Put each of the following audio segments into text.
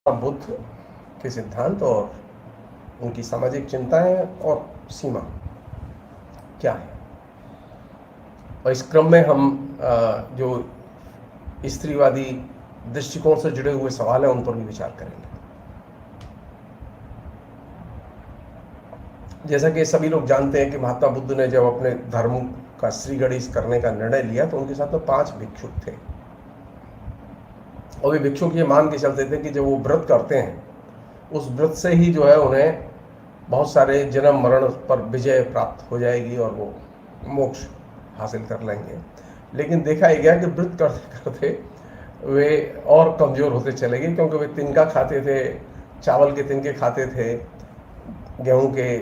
बुद्ध के सिद्धांत और उनकी सामाजिक चिंताएं और सीमा क्या है। और इस क्रम में हम जो स्त्रीवादी दृष्टिकोण से जुड़े हुए सवाल हैं उन पर भी विचार करेंगे। जैसा कि सभी लोग जानते हैं कि महात्मा बुद्ध ने जब अपने धर्म का श्रीगणेश करने का निर्णय लिया तो उनके साथ में 5 भिक्षुक थे और वे भिक्षुक ये मान के चलते थे कि जब वो व्रत करते हैं उस व्रत से ही जो है उन्हें बहुत सारे जन्म मरण पर विजय प्राप्त हो जाएगी और वो मोक्ष हासिल कर लेंगे। लेकिन देखा ही गया कि व्रत करते करते वे और कमज़ोर होते चले गए, क्योंकि वे तिनका खाते थे, चावल के तिनके खाते थे, गेहूं के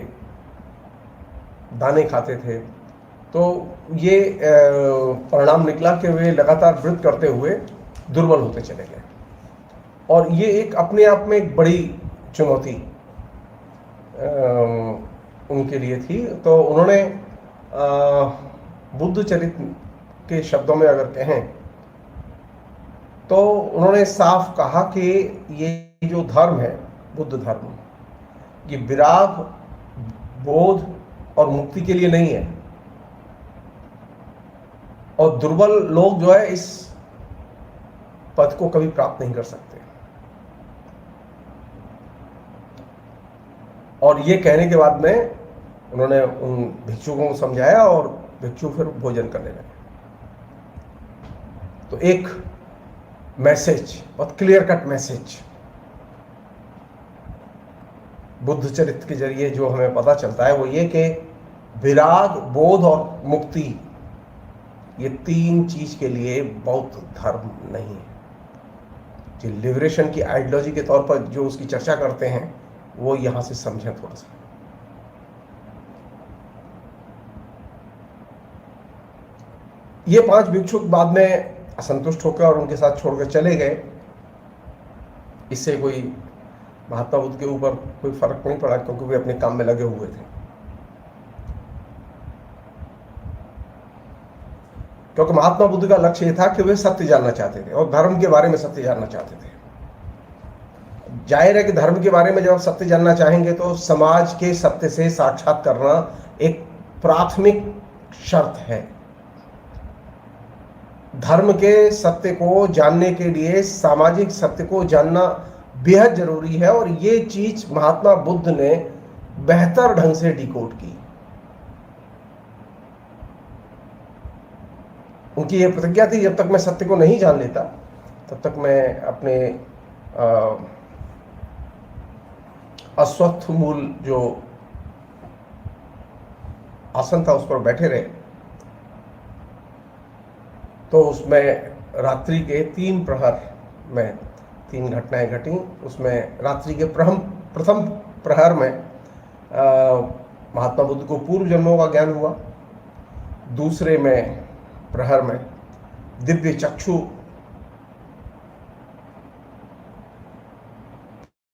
दाने खाते थे। तो ये परिणाम निकला कि वे लगातार व्रत करते हुए दुर्बल होते चले गए और ये एक अपने आप में एक बड़ी चुनौती उनके लिए थी। तो उन्होंने बुद्ध चरित्र के शब्दों में अगर कहें तो उन्होंने साफ कहा कि ये जो धर्म है बुद्ध धर्म, ये विराग, बोध और मुक्ति के लिए नहीं है और दुर्बल लोग जो है इस पद को कभी प्राप्त नहीं कर सकते। और ये कहने के बाद में उन्होंने उन भिक्षुकों को समझाया और भिक्षु फिर भोजन करने लगे। तो एक मैसेज, बहुत क्लियर कट मैसेज बुद्ध चरित्र के जरिए जो हमें पता चलता है वो ये कि विराग, बोध और मुक्ति, ये 3 चीज के लिए बौद्ध धर्म नहीं है। जो लिबरेशन की आइडियोलॉजी के तौर पर जो उसकी चर्चा करते हैं वो यहां से समझें थोड़ा सा। ये 5 भिक्षुक बाद में असंतुष्ट होकर और उनके साथ छोड़कर चले गए। इससे कोई महात्मा बुद्ध के ऊपर कोई फर्क नहीं पड़ा, क्योंकि वे अपने काम में लगे हुए थे। क्योंकि महात्मा बुद्ध का लक्ष्य यह था कि वे सत्य जानना चाहते थे और धर्म के बारे में सत्य जानना चाहते थे। जाहिर है कि धर्म के बारे में जब आप सत्य जानना चाहेंगे तो समाज के सत्य से साक्षात करना एक प्राथमिक शर्त है। धर्म के सत्य को जानने के लिए सामाजिक सत्य को जानना बेहद जरूरी है और ये चीज महात्मा बुद्ध ने बेहतर ढंग से डिकोड की। उनकी ये प्रतिज्ञा थी, जब तक मैं सत्य को नहीं जान लेता तब तक मैं अपने अस्वस्थ मूल जो आसन था उस पर बैठे रहे। तो उसमें रात्रि के 3 प्रहर में 3 घटनाएं घटी। उसमें रात्रि के प्रथम प्रहर में महात्मा बुद्ध को पूर्व जन्मों का ज्ञान हुआ। दूसरे में प्रहर में दिव्य चक्षु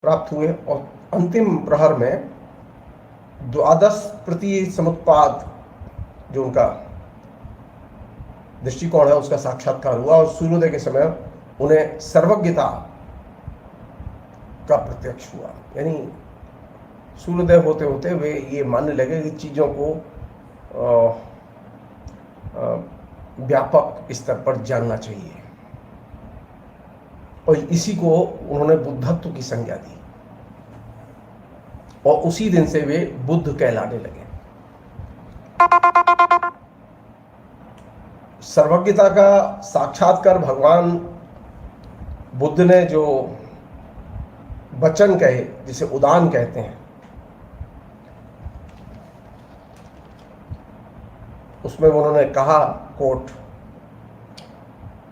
प्राप्त हुए और अंतिम प्रहर में 12 समुत्पाद जो उनका दृष्टिकोण है उसका साक्षात्कार हुआ और सूर्योदय के समय उन्हें सर्वज्ञता का प्रत्यक्ष हुआ। यानी सूर्योदय होते होते वे ये मानने लगे कि चीजों को व्यापक स्तर पर जानना चाहिए और इसी को उन्होंने बुद्धत्व की संज्ञा दी और उसी दिन से वे बुद्ध कहलाने लगे। सर्वज्ञता का साक्षात्कार भगवान बुद्ध ने जो वचन कहे, जिसे उदान कहते हैं, उसमें उन्होंने कहा, कोट,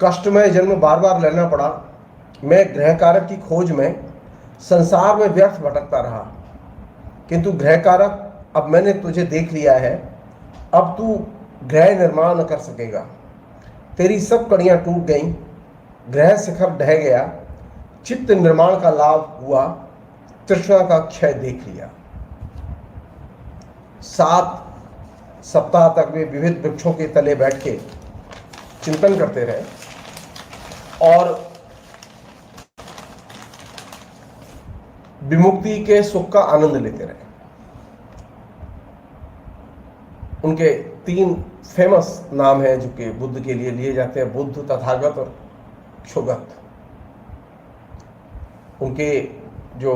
कष्टमय जन्म बार बार लेना पड़ा। मैं ग्रह कारक की खोज में संसार में व्यर्थ भटकता रहा, किंतु ग्रह कारक अब मैंने तुझे देख लिया है। अब तू ग्रह निर्माण न कर सकेगा। तेरी सब कड़ियां टूट गईं, ग्रह शिखर ढह गया, चित्त निर्माण का लाभ हुआ, तृष्णा का क्षय देख लिया। 7 सप्ताह तक वे विविध वृक्षों के तले बैठ के चिंतन करते रहे और विमुक्ति के सुख का आनंद लेते रहे। उनके 3 फेमस नाम हैं जो कि बुद्ध के लिए लिए जाते हैं, बुद्ध, तथागत और क्षुगत। उनके जो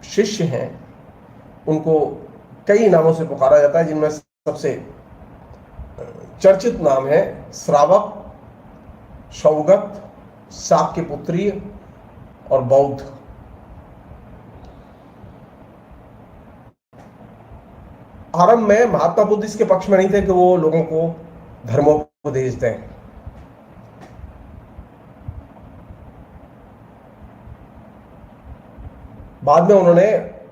शिष्य हैं उनको कई नामों से पुकारा जाता है, जिनमें सबसे चर्चित नाम है श्रावक, शौगत, शाक्यपुत्री और बौद्ध। आरंभ में महात्मा बुद्ध इसके पक्ष में नहीं थे कि वो लोगों को धर्मोपदेश दें। बाद में उन्होंने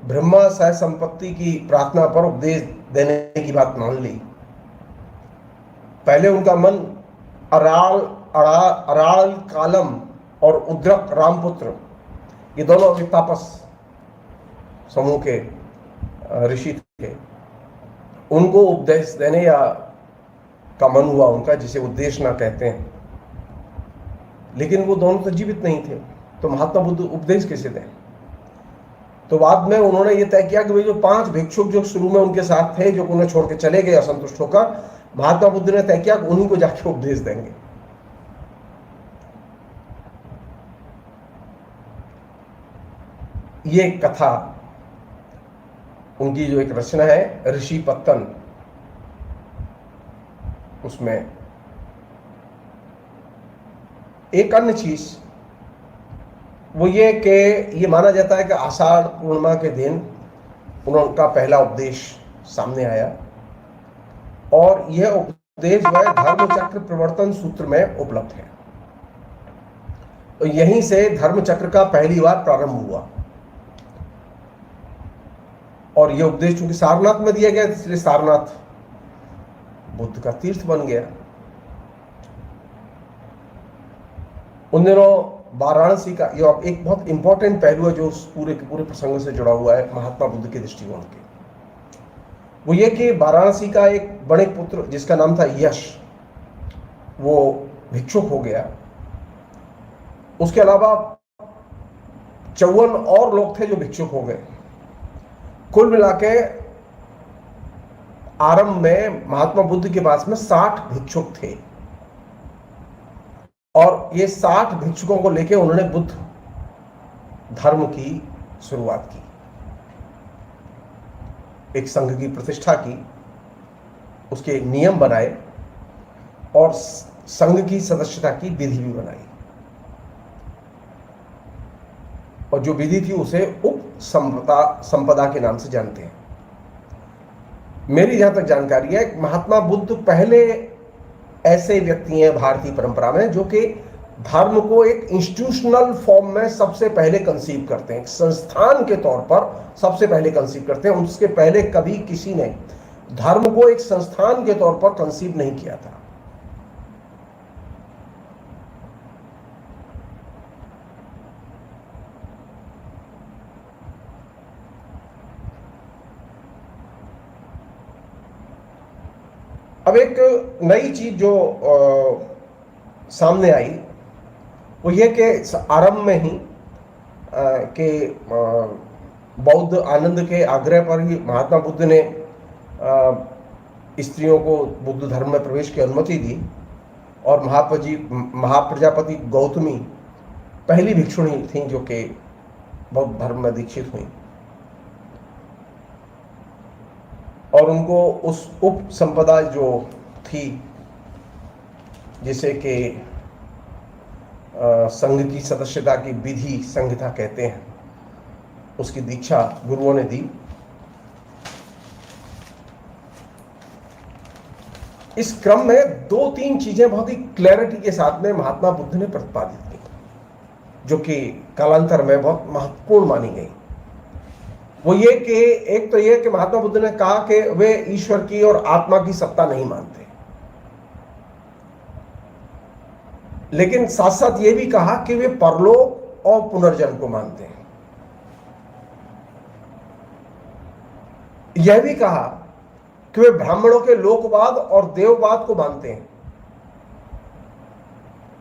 ब्रह्मा सह संपत्ति की प्रार्थना पर उपदेश देने की बात मान ली। पहले उनका मन अराल कालम और उद्रक रामपुत्र, ये दोनों तापस समूह के ऋषि थे, उनको उपदेश देने या का मन हुआ उनका, जिसे उद्देश्य ना कहते हैं। लेकिन वो दोनों तो जीवित नहीं थे, तो महात्मा बुद्ध उपदेश कैसे दें? तो बाद में उन्होंने ये तय किया कि वे जो 5 भिक्षुक जो शुरू में उनके साथ थे, जो उन्हें छोड़ के चले गए असंतुष्ट होकर, महात्मा बुद्ध ने तय किया कि उन्हीं को जाके उपदेश देंगे। ये कथा उनकी जो एक रचना है ऋषि पत्तन, उसमें एक अन्य चीज वो ये कि ये माना जाता है कि आषाढ़ पूर्णिमा के दिन उनका पहला उपदेश सामने आया, और यह उपदेश जो है धर्मचक्र प्रवर्तन सूत्र में उपलब्ध है। तो यहीं से धर्मचक्र का पहली बार प्रारंभ हुआ, और यह उपदेश चूंकि सारनाथ में दिया गया, इसलिए सारनाथ बुद्ध का तीर्थ बन गया। उन दिनों वाराणसी का यह एक बहुत इंपॉर्टेंट पहलू है जो उस पूरे के पूरे प्रसंग से जुड़ा हुआ है महात्मा बुद्ध के दृष्टिकोण के। वो ये कि वाराणसी का एक बड़े पुत्र जिसका नाम था यश, वो भिक्षुक हो गया। उसके अलावा 54 और लोग थे जो भिक्षुक हो गए। कुल मिलाके आरंभ में महात्मा बुद्ध के पास में 60 भिक्षुक थे, और ये 60 भिक्षुकों को लेकर उन्होंने बुद्ध धर्म की शुरुआत की, एक संघ की प्रतिष्ठा की, उसके नियम बनाए और संघ की सदस्यता की विधि भी बनाई, और जो विधि थी उसे उप संपदा के नाम से जानते हैं। मेरी जहां तक जानकारी है, महात्मा बुद्ध पहले ऐसे व्यक्ति हैं भारतीय परंपरा में जो कि धर्म को एक इंस्टीट्यूशनल फॉर्म में सबसे पहले कंसीव करते हैं, एक संस्थान के तौर पर सबसे पहले कंसीव करते हैं। उसके पहले कभी किसी ने धर्म को एक संस्थान के तौर पर कंसीव नहीं किया था। अब एक नई चीज जो सामने आई वो ये कि आरंभ में ही के बौद्ध आनंद के आग्रह पर ही महात्मा बुद्ध ने स्त्रियों को बुद्ध धर्म में प्रवेश की अनुमति दी, और महाप्रजापति गौतमी पहली भिक्षुणी थी जो कि बौद्ध धर्म में दीक्षित हुई, और उनको उस उप संपदा जो थी जिसे कि संघ की सदस्यता की विधि संहिता कहते हैं, उसकी दीक्षा गुरुओं ने दी। इस क्रम में 2-3 चीजें बहुत ही क्लैरिटी के साथ में महात्मा बुद्ध ने प्रतिपादित की, जो कि कालांतर में बहुत महत्वपूर्ण मानी गई। वो ये कि एक तो ये कि महात्मा बुद्ध ने कहा कि वे ईश्वर की और आत्मा की सत्ता नहीं मानते, लेकिन साथ साथ ये भी कहा कि वे परलोक और पुनर्जन्म को मानते हैं। यह भी कहा कि वे ब्राह्मणों के लोकवाद और देववाद को मानते हैं,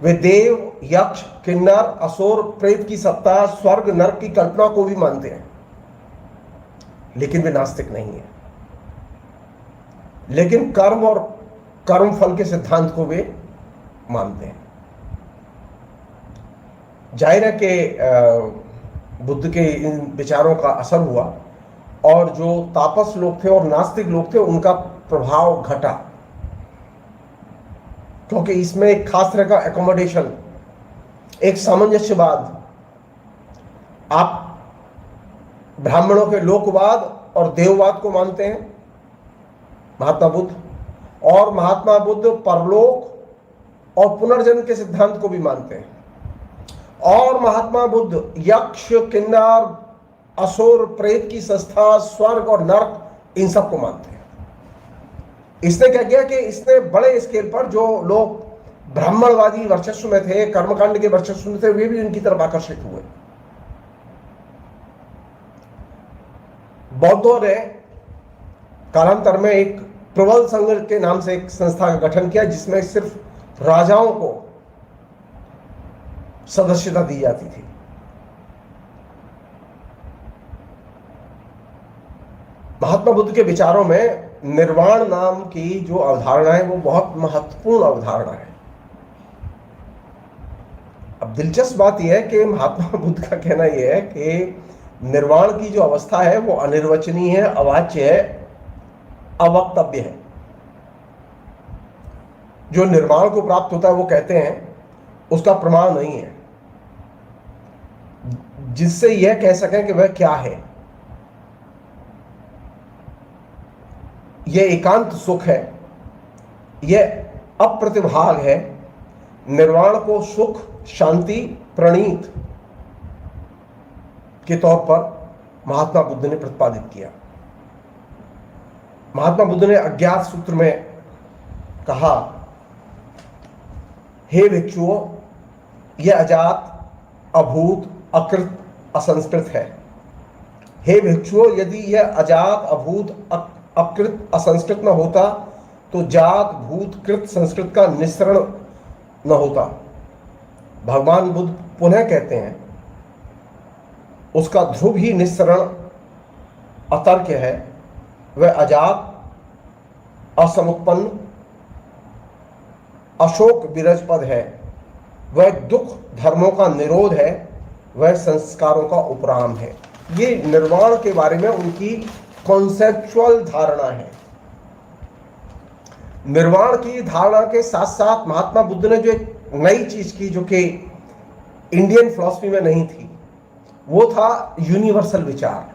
वे देव, यक्ष, किन्नर, असुर, प्रेत की सत्ता, स्वर्ग, नरक की कल्पना को भी मानते हैं, लेकिन वे नास्तिक नहीं है। लेकिन कर्म और कर्म फल के सिद्धांत को वे मानते हैं। जाहिर है कि बुद्ध के इन विचारों का असर हुआ और जो तापस लोग थे और नास्तिक लोग थे उनका प्रभाव घटा, क्योंकि इसमें एक खास तरह का एकोमोडेशन, एक सामंजस्यवाद। आप ब्राह्मणों के लोकवाद और देववाद को मानते हैं महात्मा बुद्ध, और महात्मा बुद्ध परलोक और पुनर्जन्म के सिद्धांत को भी मानते हैं, और महात्मा बुद्ध यक्ष, किन्नर, असुर, प्रेत की संस्था, स्वर्ग और नरक इन सब को मानते हैं। इसने क्या किया कि इसने बड़े स्केल पर जो लोग ब्राह्मणवादी वर्चस्व में थे, कर्मकांड के वर्चस्व में थे, वे भी इनकी तरफ आकर्षित हुए। बौद्धों ने कालांतर में एक प्रबल संघ के नाम से एक संस्था का गठन किया, जिसमें सिर्फ राजाओं को सदस्यता दी जाती थी। महात्मा बुद्ध के विचारों में निर्वाण नाम की जो अवधारणा है वो बहुत महत्वपूर्ण अवधारणा है। अब दिलचस्प बात यह है कि महात्मा बुद्ध का कहना यह है कि निर्वाण की जो अवस्था है वो अनिर्वचनीय है, अवाच्य है, अवक्तव्य है। जो निर्वाण को प्राप्त होता है वो कहते हैं उसका प्रमाण नहीं है जिससे यह कह सकें कि वह क्या है। यह एकांत सुख है, यह अप्रतिभाग है। निर्वाण को सुख, शांति, प्रणीत के तौर पर महात्मा बुद्ध ने प्रतिपादित किया। महात्मा बुद्ध ने अज्ञात सूत्र में कहा, हे भिक्षुओं, यह अजात, अभूत, अकृत, असंस्कृत है। हे भिक्षुओं, यदि यह अजात, अभूत, अकृत, असंस्कृत न होता तो जात, भूत, कृत, संस्कृत का निस्सरण न होता। भगवान बुद्ध पुनः कहते हैं, उसका ध्रुव ही निस्सरण अतर्क्य है। वह अजात, असमुत्पन्न, अशोक विरजपद है। वह दुख धर्मों का निरोध है। वह संस्कारों का उपराम है। ये निर्वाण के बारे में उनकी कॉन्सेप्चुअल धारणा है। निर्वाण की धारणा के साथ साथ महात्मा बुद्ध ने जो एक नई चीज की जो कि इंडियन फिलॉसफी में नहीं थी, वो था यूनिवर्सल विचार।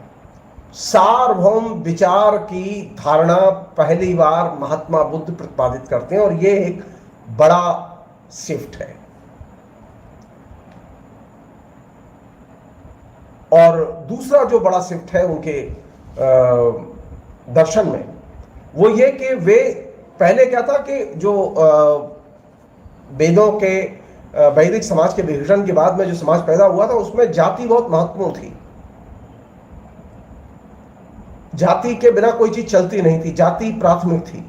सार्वभौम विचार की धारणा पहली बार महात्मा बुद्ध प्रतिपादित करते हैं और ये एक बड़ा शिफ्ट है। और दूसरा जो बड़ा शिफ्ट है उनके दर्शन में, वो ये कि वे पहले क्या था कि जो वेदों के वैदिक समाज के विघटन के बाद में जो समाज पैदा हुआ था उसमें जाति बहुत महत्वपूर्ण थी। जाति के बिना कोई चीज चलती नहीं थी, जाति प्राथमिक थी।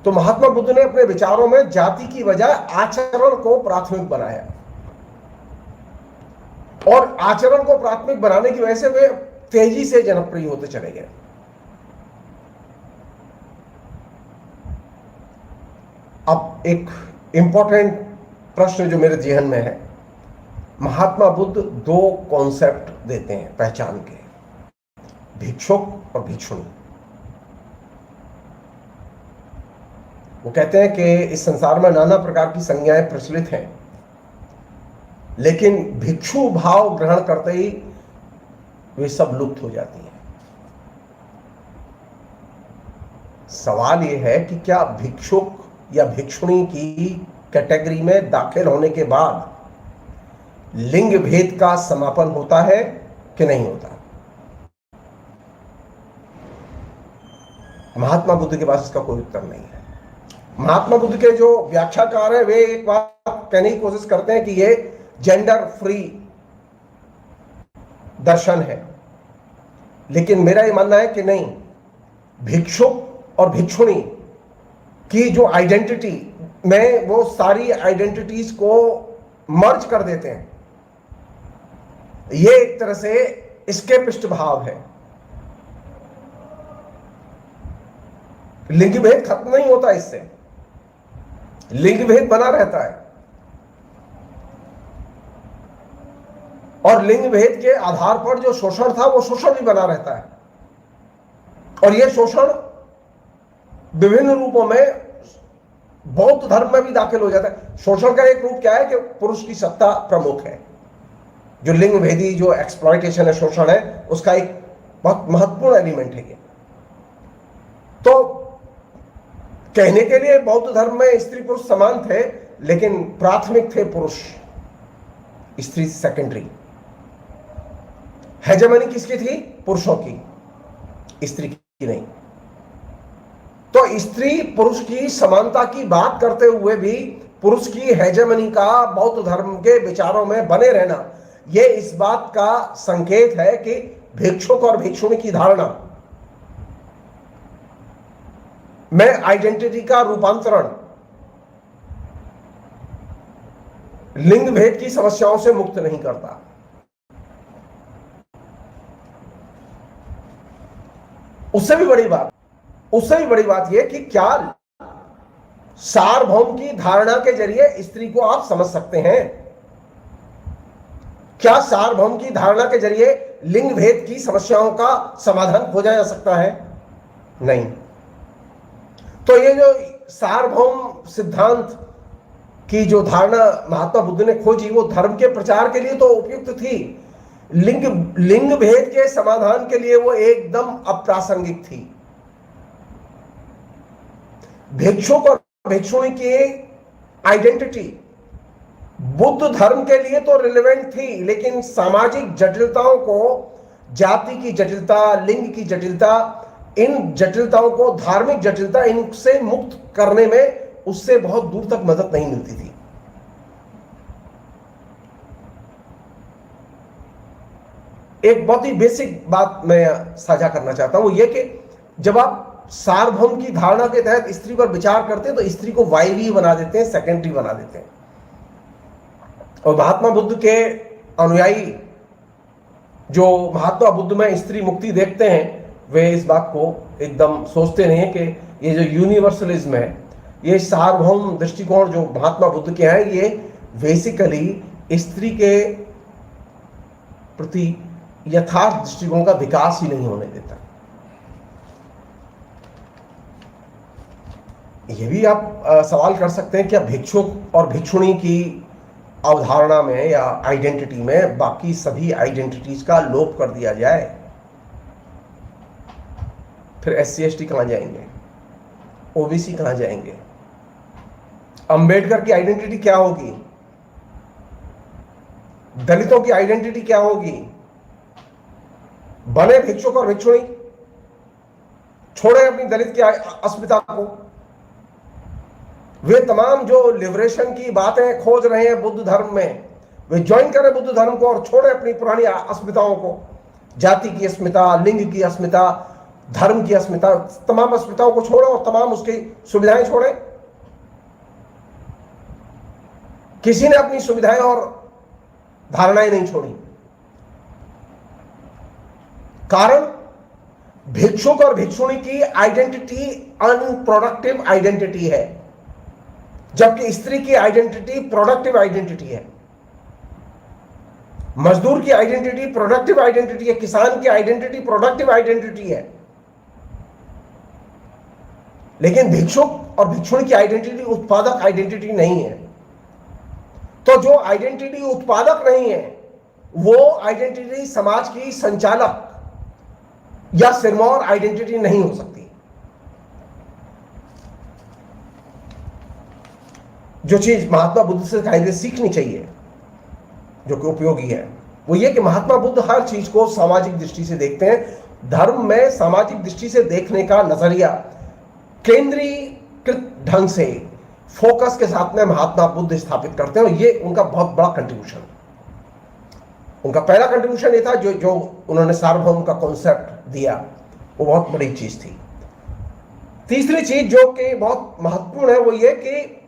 तो महात्मा बुद्ध ने अपने विचारों में जाति की बजाय आचरण को प्राथमिक बनाया, और आचरण को प्राथमिक बनाने की वजह से वे तेजी से जनप्रिय होते चले गए। अब एक इंपॉर्टेंट प्रश्न जो मेरे जेहन में है, महात्मा बुद्ध दो कॉन्सेप्ट देते हैं पहचान के, भिक्षुक और भिक्षुणी। वो कहते हैं कि इस संसार में नाना प्रकार की संज्ञाएं प्रचलित हैं, लेकिन भिक्षु भाव ग्रहण करते ही वे सब लुप्त हो जाती हैं। सवाल यह है कि क्या भिक्षुक या भिक्षुणी की कैटेगरी में दाखिल होने के बाद लिंग भेद का समापन होता है कि नहीं होता? महात्मा बुद्ध के पास इसका कोई उत्तर नहीं है। महात्मा बुद्ध के जो व्याख्याकार हैं वे एक बात कहने की कोशिश करते हैं कि ये जेंडर फ्री दर्शन है, लेकिन मेरा ये मानना है कि नहीं, भिक्षुक और भिक्षुणी की जो आइडेंटिटी में वो सारी आइडेंटिटीज को मर्ज कर देते हैं। ये एक तरह से इसके पृष्ठभाव है। लिंग भेद खत्म नहीं होता इससे, लिंग भेद बना रहता है और लिंग भेद के आधार पर जो शोषण था वो शोषण भी बना रहता है। और ये शोषण विभिन्न रूपों में बौद्ध धर्म में भी दाखिल हो जाता है। शोषण का एक रूप क्या है कि पुरुष की सत्ता प्रमुख है। जो लिंग भेदी जो एक्सप्लॉयटेशन है, शोषण है, उसका एक बहुत महत्वपूर्ण एलिमेंट है ये। तो कहने के लिए बौद्ध धर्म में स्त्री पुरुष समान थे, लेकिन प्राथमिक थे पुरुष, स्त्री सेकेंडरी। हेजेमनी किसकी थी? पुरुषों की, स्त्री की नहीं। तो स्त्री पुरुष की समानता की बात करते हुए भी पुरुष की हेजेमनी का बौद्ध धर्म के विचारों में बने रहना, यह इस बात का संकेत है कि भिक्षुक और भिक्षुणी की धारणा में आइडेंटिटी का रूपांतरण लिंग भेद की समस्याओं से मुक्त नहीं करता। उससे भी बड़ी बात यह कि क्या सार्वभौम की धारणा के जरिए स्त्री को आप समझ सकते हैं? क्या सार्वभौम की धारणा के जरिए लिंग भेद की समस्याओं का समाधान खोजा जा सकता है? नहीं। तो ये जो सार्वभौम सिद्धांत की जो धारणा महात्मा बुद्ध ने खोजी, वो धर्म के प्रचार के लिए तो उपयुक्त थी, लिंग भेद के समाधान के लिए वो एकदम अप्रासंगिक थी। भिक्षुक और भिक्षुणी की आइडेंटिटी बुद्ध धर्म के लिए तो रिलेवेंट थी, लेकिन सामाजिक जटिलताओं को, जाति की जटिलता, लिंग की जटिलता, इन जटिलताओं को, धार्मिक जटिलता, इनसे मुक्त करने में उससे बहुत दूर तक मदद नहीं मिलती थी। एक बहुत ही बेसिक बात मैं साझा करना चाहता हूं, वो ये कि जब आप सार्वभौम की धारणा के तहत स्त्री पर विचार करते हैं तो स्त्री को वायवी बना देते हैं, सेकेंडरी बना देते हैं। और महात्मा बुद्ध के अनुयायी जो महात्मा बुद्ध में स्त्री मुक्ति देखते हैं, वे इस बात को एकदम सोचते नहीं है कि ये जो यूनिवर्सलिज्म है, ये सार्वभौम दृष्टिकोण जो महात्मा बुद्ध के हैं, ये बेसिकली स्त्री के प्रति यथार्थ दृष्टिकोण का विकास ही नहीं होने देता। ये भी आप सवाल कर सकते हैं, क्या भिक्षुक और भिक्षुणी की अवधारणा में या आइडेंटिटी में बाकी सभी आइडेंटिटीज का लोप कर दिया जाए? फिर SC/ST कहां जाएंगे? OBC कहां जाएंगे? अंबेडकर की आइडेंटिटी क्या होगी? दलितों की आइडेंटिटी क्या होगी? बने भिक्षुक और भिक्षुणी, छोड़े अपनी दलित की अस्मिता को। वे तमाम जो लिबरेशन की बातें खोज रहे हैं बुद्ध धर्म में, वे ज्वाइन करें बुद्ध धर्म को और छोड़े अपनी पुरानी अस्मिताओं को, जाति की अस्मिता, लिंग की अस्मिता, धर्म की अस्मिता, तमाम अस्मिताओं को छोड़े और तमाम उसकी सुविधाएं छोड़े। किसी ने अपनी सुविधाएं और धारणाएं नहीं छोड़ी। कारण भिक्षुक और भिक्षुणी की आइडेंटिटी अनप्रोडक्टिव आइडेंटिटी है, जबकि स्त्री की आइडेंटिटी प्रोडक्टिव आइडेंटिटी है। मजदूर की आइडेंटिटी प्रोडक्टिव आइडेंटिटी है, किसान की आइडेंटिटी प्रोडक्टिव आइडेंटिटी है। लेकिन भिक्षुक और भिक्षुणी की आइडेंटिटी उत्पादक आइडेंटिटी नहीं है। तो जो आइडेंटिटी उत्पादक नहीं है, वो आइडेंटिटी समाज की संचालक या सिरमौर आइडेंटिटी नहीं हो सकती। जो चीज महात्मा बुद्ध से सीखनी चाहिए, जो कि उपयोगी है, वो ये कि महात्मा बुद्ध हर चीज को सामाजिक दृष्टि से देखते हैं। धर्म में सामाजिक दृष्टि से देखने का नजरिया केंद्रीकृत ढंग से, फोकस के साथ में महात्मा बुद्ध स्थापित करते हैं, और ये उनका बहुत बड़ा कंट्रीब्यूशन। उनका पहला कंट्रीब्यूशन ये था जो उन्होंने सार्वभौम का कॉन्सेप्ट दिया, वो बहुत बड़ी चीज थी। तीसरी चीज जो कि बहुत महत्वपूर्ण है, वो ये कि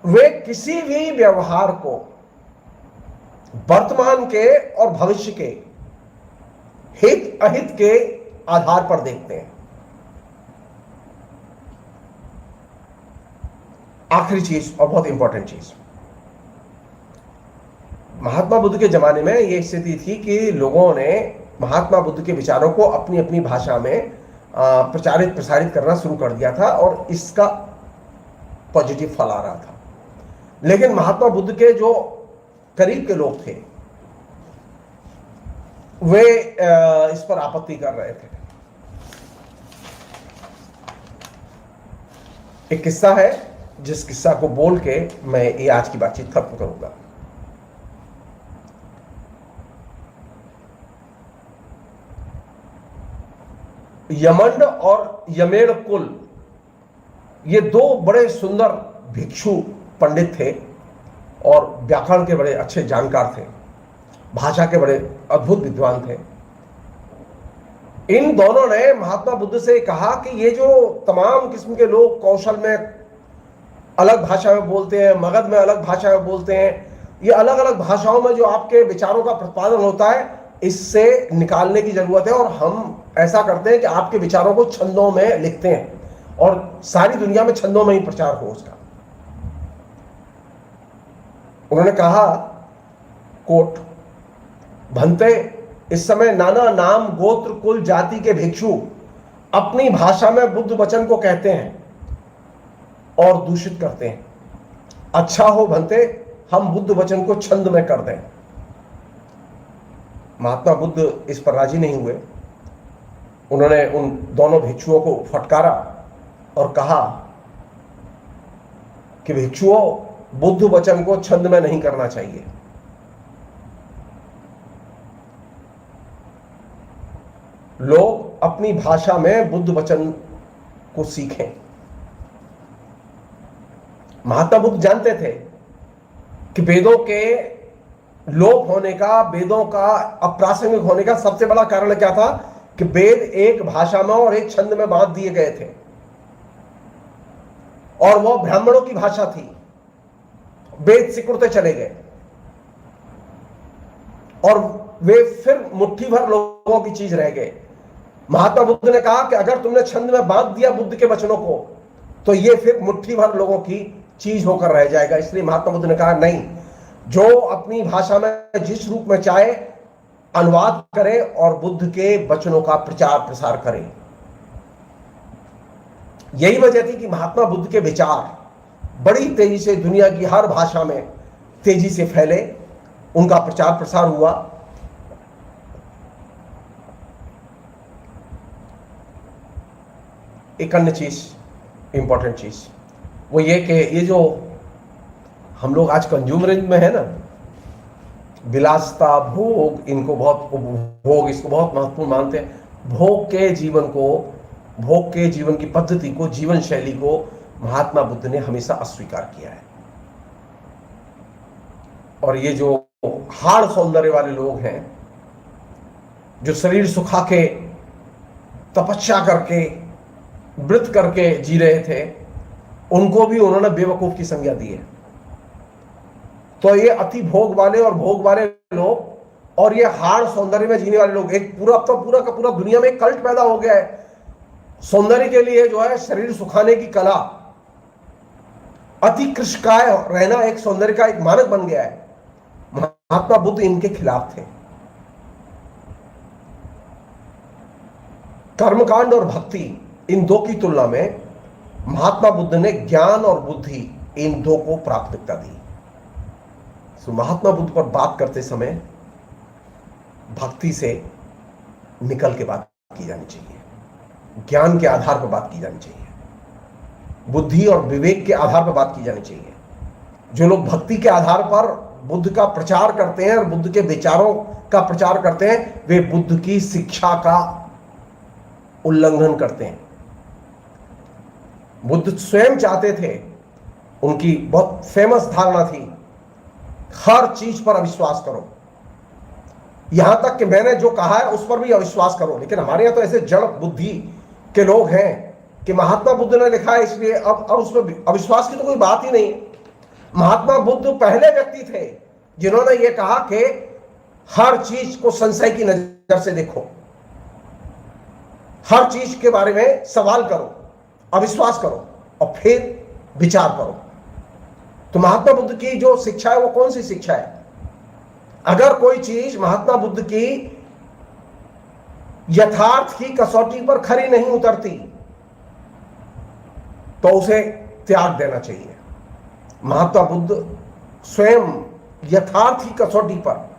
वे किसी भी व्यवहार को वर्तमान के और भविष्य के हित अहित के आधार पर देखते हैं। आखिरी चीज और बहुत इंपॉर्टेंट चीज, महात्मा बुद्ध के जमाने में यह स्थिति थी कि लोगों ने महात्मा बुद्ध के विचारों को अपनी अपनी भाषा में प्रचारित प्रसारित करना शुरू कर दिया था और इसका पॉजिटिव फल आ रहा था। लेकिन महात्मा बुद्ध के जो करीब के लोग थे वे इस पर आपत्ति कर रहे थे। एक किस्सा है जिस किस्सा को बोल के मैं ये आज की बातचीत खत्म करूंगा। यमंड और यमेड़ कुल ये दो बड़े सुंदर भिक्षु पंडित थे और व्याकरण के बड़े अच्छे जानकार थे, भाषा के बड़े अद्भुत विद्वान थे। इन दोनों ने महात्मा बुद्ध से कहा कि ये जो तमाम किस्म के लोग कौशल में अलग भाषा में बोलते हैं, मगध में अलग भाषा में बोलते हैं, ये अलग अलग भाषाओं में जो आपके विचारों का प्रतिपादन होता है, इससे निकालने की जरूरत है। और हम ऐसा करते हैं कि आपके विचारों को छंदों में लिखते हैं और सारी दुनिया में छंदों में ही प्रचार हो उसका। उन्होंने कहा, कोट, भंते, इस समय नाना नाम गोत्र कुल जाति के भिक्षु अपनी भाषा में बुद्ध वचन को कहते हैं और दूषित करते हैं। अच्छा हो भंते, हम बुद्ध वचन को छंद में कर दें। महात्मा बुद्ध इस पर राजी नहीं हुए। उन्होंने उन दोनों भिक्षुओं को फटकारा और कहा कि भिक्षुओं, बुद्ध वचन को छंद में नहीं करना चाहिए। लोग अपनी भाषा में बुद्ध वचन को सीखें। महात्मा बुद्ध जानते थे कि वेदों के लोप होने का, वेदों का अप्रासंगिक होने का सबसे बड़ा कारण क्या था कि वेद एक भाषा में और एक छंद में बांध दिए गए थे और वह ब्राह्मणों की भाषा थी। वेद सिकुड़ते चले गए और वे फिर मुट्ठी भर लोगों की चीज रह गए। महात्मा बुद्ध ने कहा कि अगर तुमने छंद में बांध दिया बुद्ध के वचनों को तो ये फिर मुट्ठी भर लोगों की चीज होकर रह जाएगा। इसलिए महात्मा बुद्ध ने कहा, नहीं, जो अपनी भाषा में जिस रूप में चाहे अनुवाद करे और बुद्ध के वचनों का प्रचार प्रसार करे। यही वजह थी कि महात्मा बुद्ध के विचार बड़ी तेजी से दुनिया की हर भाषा में तेजी से फैले, उनका प्रचार प्रसार हुआ। एक अन्य चीज, इंपॉर्टेंट चीज, वो ये कि ये जो हम लोग आज कंज्यूमरिज्म में है ना, विलासता, भोग, इनको बहुत उपभोग, इसको बहुत महत्वपूर्ण मानते हैं। भोग के जीवन को, भोग के जीवन की पद्धति को, जीवन शैली को महात्मा बुद्ध ने हमेशा अस्वीकार किया है। और ये जो हाड़ सौंदर्य वाले लोग हैं, जो शरीर सुखा के, तपस्या करके, व्रत करके जी रहे थे, उनको भी उन्होंने बेवकूफ की संज्ञा दी है। तो ये अति भोग वाले और भोग वाले लोग और ये हाड़ सौंदर्य में जीने वाले लोग, एक पूरा तो पूरा का पूरा दुनिया में एक कल्ट पैदा हो गया है सौंदर्य के लिए, जो है शरीर सुखाने की कला, अति कृशकाय रहना एक सौंदर्य का एक मानक बन गया है। महात्मा बुद्ध इनके खिलाफ थे। कर्मकांड और भक्ति, इन दो की तुलना में महात्मा बुद्ध ने ज्ञान और बुद्धि, इन दो को प्राथमिकता दी। तो महात्मा बुद्ध पर बात करते समय भक्ति से निकल के बात की जानी चाहिए, ज्ञान के आधार पर बात की जानी चाहिए, बुद्धि और विवेक के आधार पर बात की जानी चाहिए। जो लोग भक्ति के आधार पर बुद्ध का प्रचार करते हैं और बुद्ध के विचारों का प्रचार करते हैं, वे बुद्ध की शिक्षा का उल्लंघन करते हैं। बुद्ध स्वयं चाहते थे, उनकी बहुत फेमस धारणा थी, हर चीज पर अविश्वास करो, यहां तक कि मैंने जो कहा है उस पर भी अविश्वास करो। लेकिन हमारे यहां तो ऐसे जड़ बुद्धि के लोग हैं कि महात्मा बुद्ध ने लिखा है इसलिए अब उसमें अविश्वास की तो कोई बात ही नहीं। महात्मा बुद्ध पहले व्यक्ति थे जिन्होंने यह कहा कि हर चीज को संशय की नजर से देखो, हर चीज के बारे में सवाल करो, अविश्वास करो और फिर विचार करो। तो महात्मा बुद्ध की जो शिक्षा है वो कौन सी शिक्षा है? अगर कोई चीज महात्मा बुद्ध की यथार्थ की कसौटी पर खरी नहीं उतरती तो उसे त्याग देना चाहिए। महात्मा बुद्ध स्वयं यथार्थ की कसौटी पर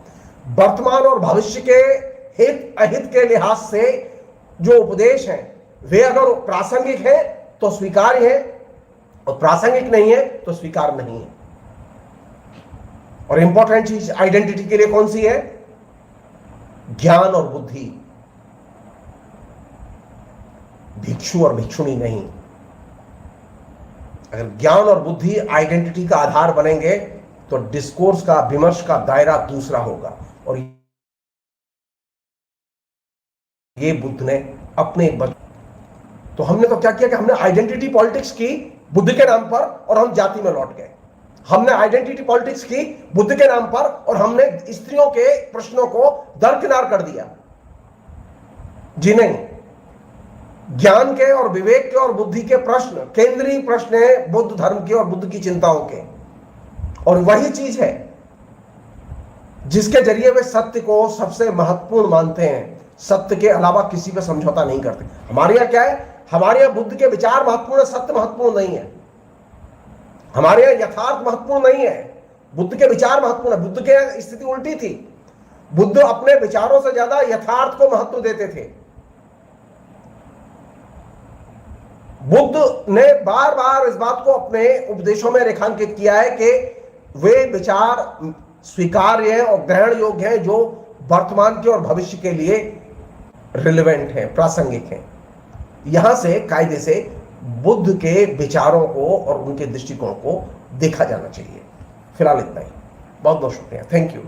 वर्तमान और भविष्य के हित अहित के लिहाज से जो उपदेश हैं वे अगर प्रासंगिक हैं तो स्वीकार्य है और प्रासंगिक नहीं है तो स्वीकार नहीं है। और इंपॉर्टेंट चीज आइडेंटिटी के लिए कौन सी है? ज्ञान और बुद्धि, भिक्षु और भिक्षुणी नहीं। अगर ज्ञान और बुद्धि आइडेंटिटी का आधार बनेंगे तो डिस्कोर्स का, विमर्श का दायरा दूसरा होगा। और ये बुद्ध ने अपने तो हमने तो क्या किया कि हमने आइडेंटिटी पॉलिटिक्स की बुद्ध के नाम पर और हम जाति में लौट गए। हमने आइडेंटिटी पॉलिटिक्स की बुद्ध के नाम पर और हमने स्त्रियों के प्रश्नों को दरकिनार कर दिया। जी नहीं, ज्ञान के और विवेक के और बुद्धि के प्रश्न केंद्रीय प्रश्न है बुद्ध धर्म के और बुद्ध की चिंताओं के। और वही चीज है जिसके जरिए वे सत्य को सबसे महत्वपूर्ण मानते हैं, सत्य के अलावा किसी पे समझौता नहीं करते। हमारे यहां क्या है? हमारे यहां बुद्ध के विचार महत्वपूर्ण है, सत्य महत्वपूर्ण नहीं है। हमारे यहां यथार्थ महत्वपूर्ण नहीं है, बुद्ध के विचार महत्वपूर्ण है। बुद्ध की स्थिति उल्टी थी, बुद्ध अपने विचारों से ज्यादा यथार्थ को महत्व देते थे। बुद्ध ने बार बार इस बात को अपने उपदेशों में रेखांकित किया है कि वे विचार स्वीकार्य हैं और ग्रहण योग्य हैं जो वर्तमान के और भविष्य के लिए रिलेवेंट हैं, प्रासंगिक हैं। यहां से कायदे से बुद्ध के विचारों को और उनके दृष्टिकोण को देखा जाना चाहिए। फिलहाल इतना ही। बहुत बहुत शुक्रिया। Thank you.